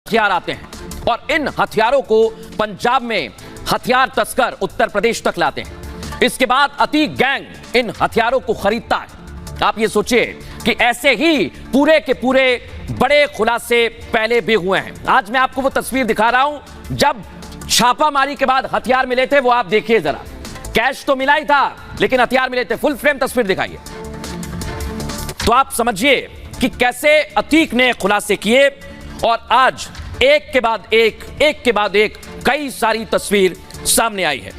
हथियार आते हैं और इन हथियारों को पंजाब में हथियार तस्कर उत्तर प्रदेश तक लाते हैं। इसके बाद अतीक गैंग इन हथियारों को खरीदता है। आप ये सोचिए कि ऐसे ही पूरे के पूरे बड़े खुलासे पहले भी हुए हैं। आज मैं आपको वो तस्वीर दिखा रहा हूं जब छापामारी के बाद हथियार मिले थे। वो आप देखिए जरा, कैश तो मिला ही था लेकिन हथियार मिले थे। फुल फ्रेम तस्वीर दिखाइए तो आप समझिए कि कैसे अतीक ने खुलासे किए और आज एक के बाद एक कई सारी तस्वीर सामने आई है।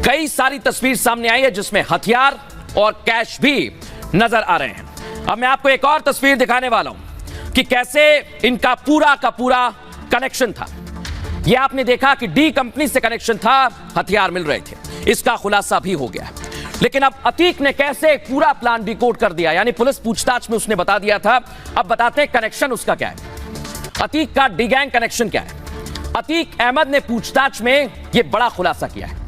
कई सारी तस्वीर सामने आई है जिसमें हथियार और कैश भी नजर आ रहे हैं। अब मैं आपको एक और तस्वीर दिखाने वाला हूं कि कैसे इनका पूरा का पूरा कनेक्शन था। यह आपने देखा कि डी कंपनी से कनेक्शन था, हथियार मिल रहे थे। इसका खुलासा भी हो गया। लेकिन अब अतीक ने कैसे पूरा प्लान डिकोड कर दिया, यानी पुलिस पूछताछ में उसने बता दिया था। अब बताते हैं कनेक्शन उसका क्या है, अतीक का डी गैंग कनेक्शन क्या है। अतीक अहमद ने पूछताछ में यह बड़ा खुलासा किया है।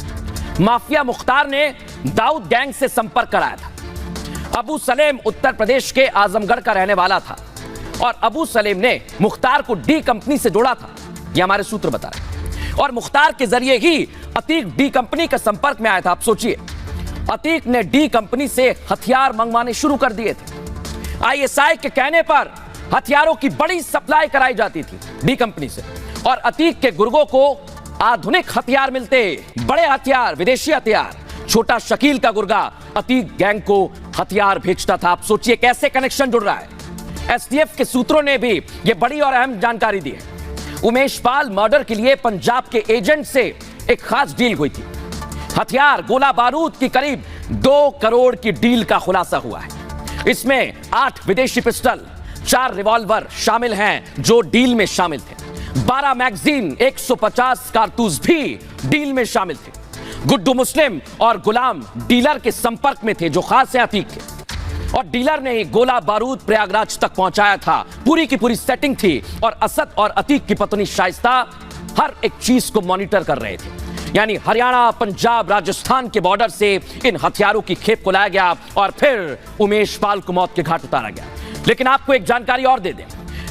माफिया मुख्तार ने दाऊद गैंग से संपर्क कराया था। अबू सलेम उत्तर प्रदेश के आजमगढ़ का रहने वाला था और अबू सलेम ने मुख्तार को डी कंपनी से जोड़ा था, यह हमारे सूत्र बता रहे हैं। और मुख्तार के जरिए ही अतीक डी कंपनी के संपर्क में आया था। आप सोचिए, अतीक ने डी कंपनी से हथियार मंगवाने शुरू कर दिए थे। आईएसआई के कहने पर हथियारों की बड़ी सप्लाई कराई जाती थी डी कंपनी से और अतीक के गुर्गों को आधुनिक हथियार मिलते, बड़े हथियार, विदेशी हथियार। छोटा शकील का गुर्गा अतीक गैंग को हथियार भेजता था। आप सोचिए कैसे कनेक्शन जुड़ रहा है। एसटीएफ के सूत्रों ने भी यह बड़ी और अहम जानकारी दी है। उमेश पाल मर्डर के लिए पंजाब के एजेंट से एक खास डील हुई थी। हथियार, गोला बारूद की करीब 2 करोड़ की डील का खुलासा हुआ है। इसमें 8 विदेशी पिस्टल, 4 रिवॉल्वर शामिल हैं जो डील में शामिल थे। 12 मैगजीन, 150 कारतूस भी डील में शामिल थे। गुड्डू मुस्लिम और गुलाम डीलर के संपर्क में थे जो खास है अतीक के, और डीलर ने ही गोला बारूद प्रयागराज तक पहुंचाया था। पूरी की पूरी सेटिंग थी और असद और अतीक की पत्नी शाइस्ता हर एक चीज को मॉनिटर कर रहे थे। यानी हरियाणा, पंजाब, राजस्थान के बॉर्डर से इन हथियारों की खेप को लाया गया और फिर उमेश पाल को मौत के घाट उतारा गया। लेकिन आपको एक जानकारी और दे दें,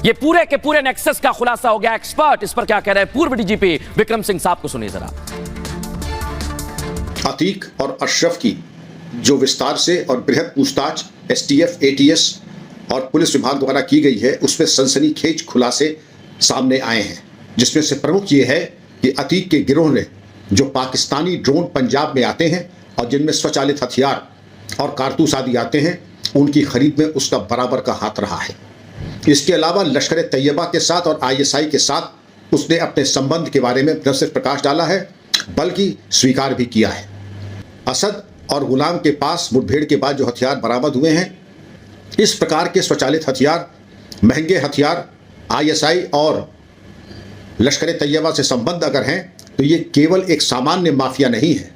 ये पूरे के पूरे नेक्सस का खुलासा हो गया। एक्सपर्ट इस पर क्या कह रहे हैं, पूर्व डीजीपी विक्रम सिंह साहब को सुनिए जरा। अतीक और अशरफ की जो विस्तार से और बृहद पूछताछ एसटीएफ, एटीएस और पुलिस विभाग द्वारा की गई है, उसमें सनसनीखेज खुलासे सामने आए हैं। जिसमें से प्रमुख ये है कि अतीक के गिरोह ने जो पाकिस्तानी ड्रोन पंजाब में आते हैं और जिनमें स्वचालित हथियार और कारतूस आदि आते हैं, उनकी खरीद में उसका बराबर का हाथ रहा है। इसके अलावा लश्कर तैयबा के साथ और आईएसआई के साथ उसने अपने संबंध के बारे में न सिर्फ प्रकाश डाला है बल्कि स्वीकार भी किया है। असद और गुलाम के पास मुठभेड़ के बाद जो हथियार बरामद हुए हैं, इस प्रकार के स्वचालित हथियार, महंगे हथियार आईएसआई और लश्कर तैयबा से संबंध अगर हैं तो ये केवल एक सामान्य माफिया नहीं है,